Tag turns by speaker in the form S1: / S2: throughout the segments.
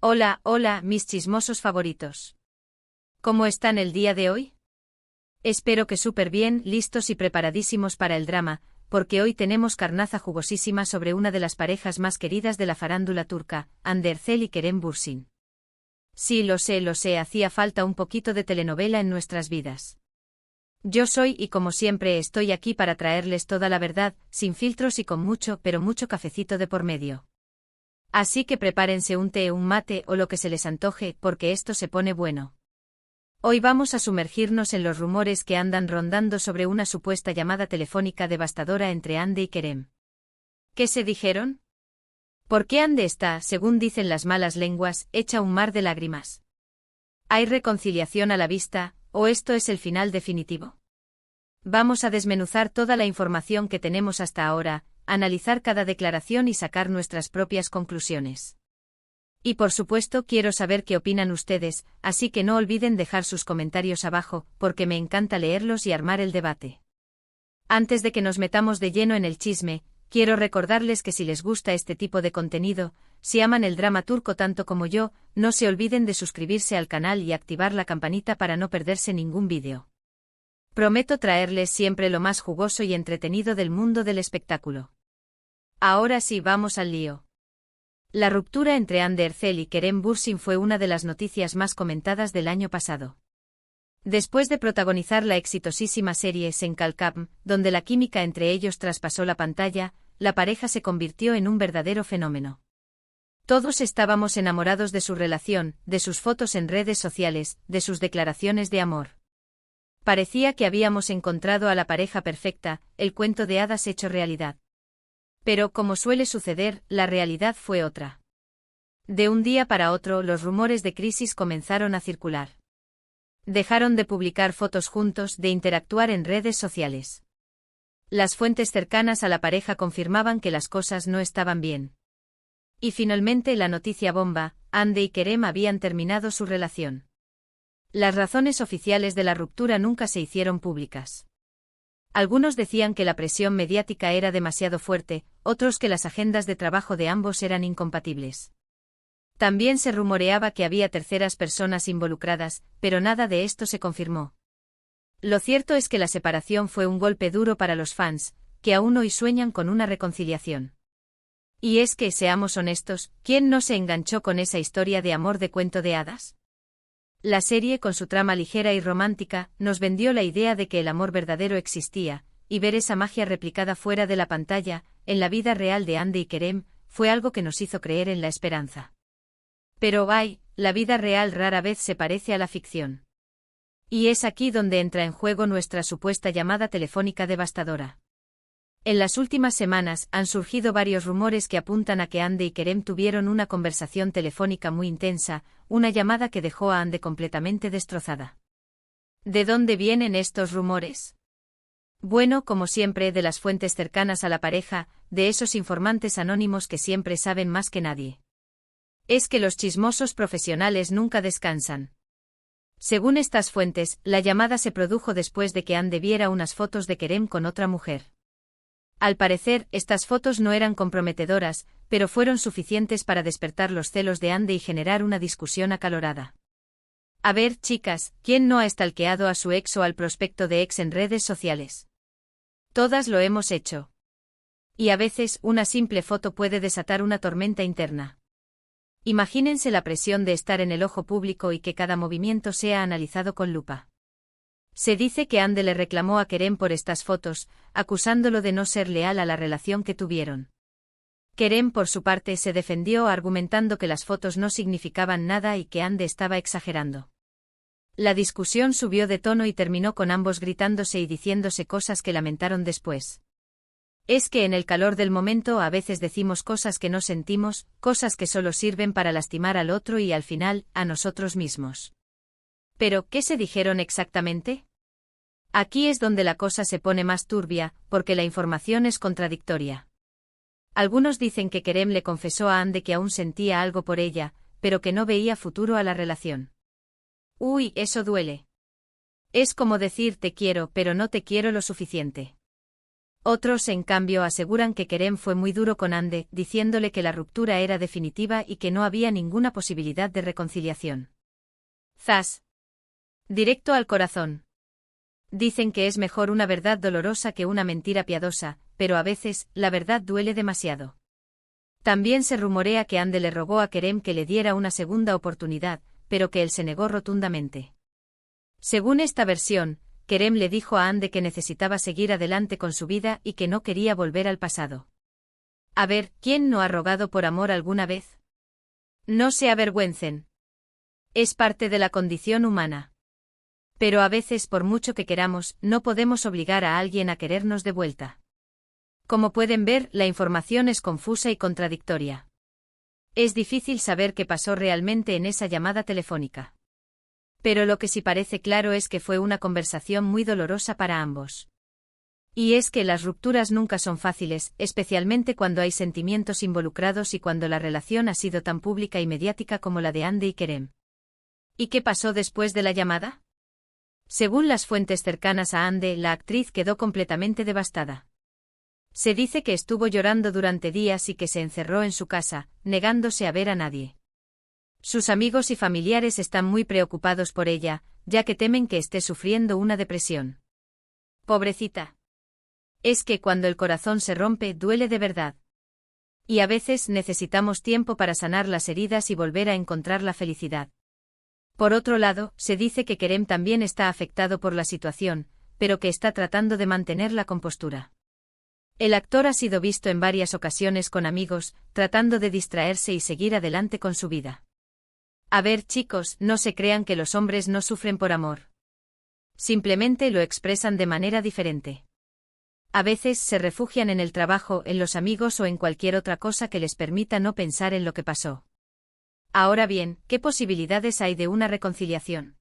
S1: Hola, hola, mis chismosos favoritos. ¿Cómo están el día de hoy? Espero que súper bien, listos y preparadísimos para el drama, porque hoy tenemos carnaza jugosísima sobre una de las parejas más queridas de la farándula turca, Hande Erçel y Kerem Bürsin. Sí, lo sé, hacía falta un poquito de telenovela en nuestras vidas. Yo soy y como siempre estoy aquí para traerles toda la verdad, sin filtros y con mucho, pero mucho cafecito de por medio. Así que prepárense un té, un mate o lo que se les antoje, porque esto se pone bueno. Hoy vamos a sumergirnos en los rumores que andan rondando sobre una supuesta llamada telefónica devastadora entre Hande y Kerem. ¿Qué se dijeron? ¿Por qué Hande está, según dicen las malas lenguas, hecha un mar de lágrimas? ¿Hay reconciliación a la vista, o esto es el final definitivo? Vamos a desmenuzar toda la información que tenemos hasta ahora, analizar cada declaración y sacar nuestras propias conclusiones. Y por supuesto quiero saber qué opinan ustedes, así que no olviden dejar sus comentarios abajo, porque me encanta leerlos y armar el debate. Antes de que nos metamos de lleno en el chisme, quiero recordarles que si les gusta este tipo de contenido, si aman el drama turco tanto como yo, no se olviden de suscribirse al canal y activar la campanita para no perderse ningún vídeo. Prometo traerles siempre lo más jugoso y entretenido del mundo del espectáculo. Ahora sí, vamos al lío. La ruptura entre Hande Erçel y Kerem Bürsin fue una de las noticias más comentadas del año pasado. Después de protagonizar la exitosísima serie Sen Kalkam, donde la química entre ellos traspasó la pantalla, la pareja se convirtió en un verdadero fenómeno. Todos estábamos enamorados de su relación, de sus fotos en redes sociales, de sus declaraciones de amor. Parecía que habíamos encontrado a la pareja perfecta, el cuento de hadas hecho realidad. Pero, como suele suceder, la realidad fue otra. De un día para otro, los rumores de crisis comenzaron a circular. Dejaron de publicar fotos juntos, de interactuar en redes sociales. Las fuentes cercanas a la pareja confirmaban que las cosas no estaban bien. Y finalmente la noticia bomba: Hande y Kerem habían terminado su relación. Las razones oficiales de la ruptura nunca se hicieron públicas. Algunos decían que la presión mediática era demasiado fuerte, otros que las agendas de trabajo de ambos eran incompatibles. También se rumoreaba que había terceras personas involucradas, pero nada de esto se confirmó. Lo cierto es que la separación fue un golpe duro para los fans, que aún hoy sueñan con una reconciliación. Y es que, seamos honestos, ¿quién no se enganchó con esa historia de amor de cuento de hadas? La serie, con su trama ligera y romántica, nos vendió la idea de que el amor verdadero existía, y ver esa magia replicada fuera de la pantalla, en la vida real de Hande y Kerem, fue algo que nos hizo creer en la esperanza. Pero la vida real rara vez se parece a la ficción. Y es aquí donde entra en juego nuestra supuesta llamada telefónica devastadora. En las últimas semanas han surgido varios rumores que apuntan a que Hande y Kerem tuvieron una conversación telefónica muy intensa, una llamada que dejó a Hande completamente destrozada. ¿De dónde vienen estos rumores? Bueno, como siempre, de las fuentes cercanas a la pareja, de esos informantes anónimos que siempre saben más que nadie. Es que los chismosos profesionales nunca descansan. Según estas fuentes, la llamada se produjo después de que Hande viera unas fotos de Kerem con otra mujer. Al parecer, estas fotos no eran comprometedoras, pero fueron suficientes para despertar los celos de Hande y generar una discusión acalorada. A ver, chicas, ¿quién no ha stalkeado a su ex o al prospecto de ex en redes sociales? Todas lo hemos hecho. Y a veces, una simple foto puede desatar una tormenta interna. Imagínense la presión de estar en el ojo público y que cada movimiento sea analizado con lupa. Se dice que Hande le reclamó a Kerem por estas fotos, acusándolo de no ser leal a la relación que tuvieron. Kerem, por su parte, se defendió argumentando que las fotos no significaban nada y que Hande estaba exagerando. La discusión subió de tono y terminó con ambos gritándose y diciéndose cosas que lamentaron después. Es que en el calor del momento a veces decimos cosas que no sentimos, cosas que solo sirven para lastimar al otro y al final, a nosotros mismos. Pero, ¿qué se dijeron exactamente? Aquí es donde la cosa se pone más turbia, porque la información es contradictoria. Algunos dicen que Kerem le confesó a Hande que aún sentía algo por ella, pero que no veía futuro a la relación. Uy, eso duele. Es como decir te quiero pero no te quiero lo suficiente. Otros, en cambio, aseguran que Kerem fue muy duro con Hande, diciéndole que la ruptura era definitiva y que no había ninguna posibilidad de reconciliación. Zas. Directo al corazón. Dicen que es mejor una verdad dolorosa que una mentira piadosa, pero a veces, la verdad duele demasiado. También se rumorea que Hande le rogó a Kerem que le diera una segunda oportunidad, pero que él se negó rotundamente. Según esta versión, Kerem le dijo a Hande que necesitaba seguir adelante con su vida y que no quería volver al pasado. A ver, ¿quién no ha rogado por amor alguna vez? No se avergüencen. Es parte de la condición humana. Pero a veces, por mucho que queramos, no podemos obligar a alguien a querernos de vuelta. Como pueden ver, la información es confusa y contradictoria. Es difícil saber qué pasó realmente en esa llamada telefónica. Pero lo que sí parece claro es que fue una conversación muy dolorosa para ambos. Y es que las rupturas nunca son fáciles, especialmente cuando hay sentimientos involucrados y cuando la relación ha sido tan pública y mediática como la de Hande y Kerem. ¿Y qué pasó después de la llamada? Según las fuentes cercanas a Hande, la actriz quedó completamente devastada. Se dice que estuvo llorando durante días y que se encerró en su casa, negándose a ver a nadie. Sus amigos y familiares están muy preocupados por ella, ya que temen que esté sufriendo una depresión. Pobrecita. Es que cuando el corazón se rompe, duele de verdad. Y a veces necesitamos tiempo para sanar las heridas y volver a encontrar la felicidad. Por otro lado, se dice que Kerem también está afectado por la situación, pero que está tratando de mantener la compostura. El actor ha sido visto en varias ocasiones con amigos, tratando de distraerse y seguir adelante con su vida. A ver, chicos, no se crean que los hombres no sufren por amor. Simplemente lo expresan de manera diferente. A veces se refugian en el trabajo, en los amigos o en cualquier otra cosa que les permita no pensar en lo que pasó. Ahora bien, ¿qué posibilidades hay de una reconciliación?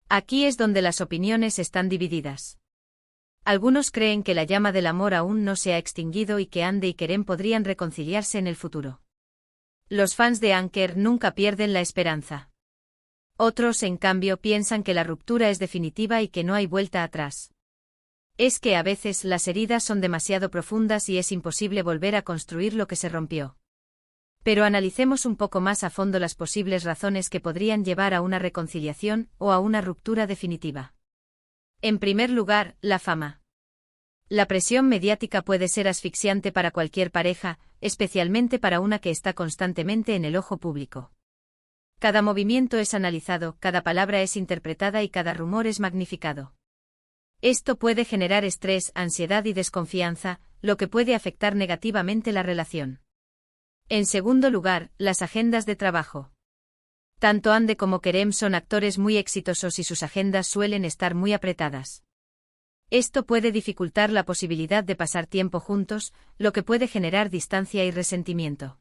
S1: Aquí es donde las opiniones están divididas. Algunos creen que la llama del amor aún no se ha extinguido y que Hande y Kerem podrían reconciliarse en el futuro. Los fans de Anker nunca pierden la esperanza. Otros, en cambio, piensan que la ruptura es definitiva y que no hay vuelta atrás. Es que a veces las heridas son demasiado profundas y es imposible volver a construir lo que se rompió. Pero analicemos un poco más a fondo las posibles razones que podrían llevar a una reconciliación o a una ruptura definitiva. En primer lugar, la fama. La presión mediática puede ser asfixiante para cualquier pareja, especialmente para una que está constantemente en el ojo público. Cada movimiento es analizado, cada palabra es interpretada y cada rumor es magnificado. Esto puede generar estrés, ansiedad y desconfianza, lo que puede afectar negativamente la relación. En segundo lugar, las agendas de trabajo. Tanto Hande como Kerem son actores muy exitosos y sus agendas suelen estar muy apretadas. Esto puede dificultar la posibilidad de pasar tiempo juntos, lo que puede generar distancia y resentimiento.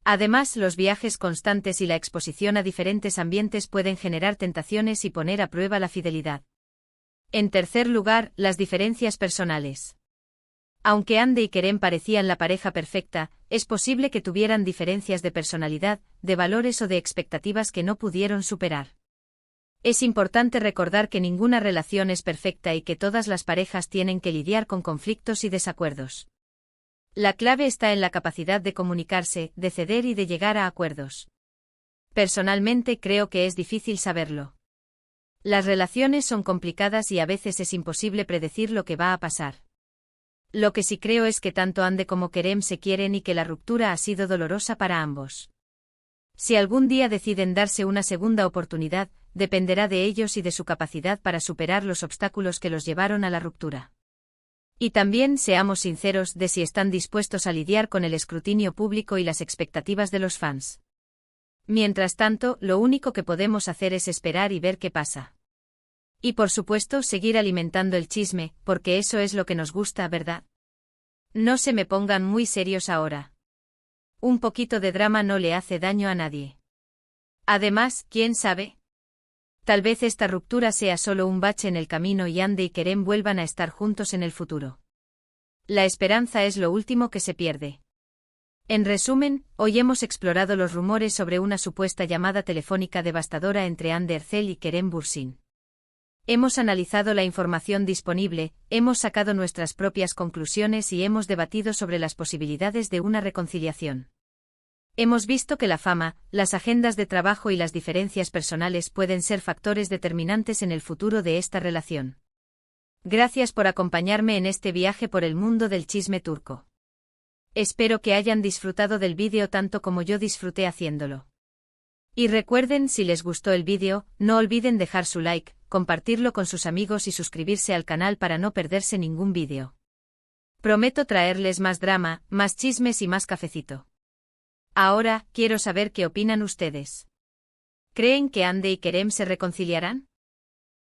S1: Además, los viajes constantes y la exposición a diferentes ambientes pueden generar tentaciones y poner a prueba la fidelidad. En tercer lugar, las diferencias personales. Aunque Hande y Kerem parecían la pareja perfecta, es posible que tuvieran diferencias de personalidad, de valores o de expectativas que no pudieron superar. Es importante recordar que ninguna relación es perfecta y que todas las parejas tienen que lidiar con conflictos y desacuerdos. La clave está en la capacidad de comunicarse, de ceder y de llegar a acuerdos. Personalmente creo que es difícil saberlo. Las relaciones son complicadas y a veces es imposible predecir lo que va a pasar. Lo que sí creo es que tanto Hande como Kerem se quieren y que la ruptura ha sido dolorosa para ambos. Si algún día deciden darse una segunda oportunidad, dependerá de ellos y de su capacidad para superar los obstáculos que los llevaron a la ruptura. Y también, seamos sinceros, de si están dispuestos a lidiar con el escrutinio público y las expectativas de los fans. Mientras tanto, lo único que podemos hacer es esperar y ver qué pasa. Y por supuesto, seguir alimentando el chisme, porque eso es lo que nos gusta, ¿verdad? No se me pongan muy serios ahora. Un poquito de drama no le hace daño a nadie. Además, ¿quién sabe? Tal vez esta ruptura sea solo un bache en el camino y Hande y Kerem vuelvan a estar juntos en el futuro. La esperanza es lo último que se pierde. En resumen, hoy hemos explorado los rumores sobre una supuesta llamada telefónica devastadora entre Hande Erçel y Kerem Bürsin. Hemos analizado la información disponible, hemos sacado nuestras propias conclusiones y hemos debatido sobre las posibilidades de una reconciliación. Hemos visto que la fama, las agendas de trabajo y las diferencias personales pueden ser factores determinantes en el futuro de esta relación. Gracias por acompañarme en este viaje por el mundo del chisme turco. Espero que hayan disfrutado del vídeo tanto como yo disfruté haciéndolo. Y recuerden, si les gustó el vídeo, no olviden dejar su like, compartirlo con sus amigos y suscribirse al canal para no perderse ningún vídeo. Prometo traerles más drama, más chismes y más cafecito. Ahora, quiero saber qué opinan ustedes. ¿Creen que Hande y Kerem se reconciliarán?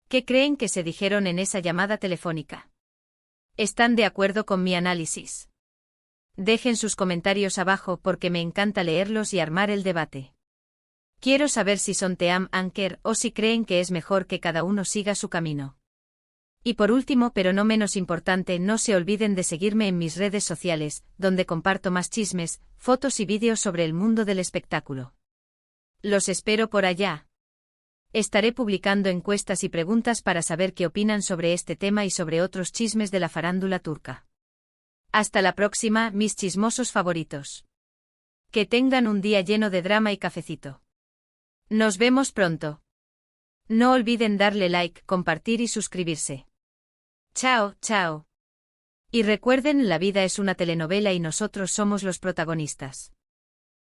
S1: ¿Qué creen que se dijeron en esa llamada telefónica? ¿Están de acuerdo con mi análisis? Dejen sus comentarios abajo porque me encanta leerlos y armar el debate. Quiero saber si son Team Anker o si creen que es mejor que cada uno siga su camino. Y por último, pero no menos importante, no se olviden de seguirme en mis redes sociales, donde comparto más chismes, fotos y vídeos sobre el mundo del espectáculo. Los espero por allá. Estaré publicando encuestas y preguntas para saber qué opinan sobre este tema y sobre otros chismes de la farándula turca. Hasta la próxima, mis chismosos favoritos. Que tengan un día lleno de drama y cafecito. Nos vemos pronto. No olviden darle like, compartir y suscribirse. Chao, chao. Y recuerden, la vida es una telenovela y nosotros somos los protagonistas.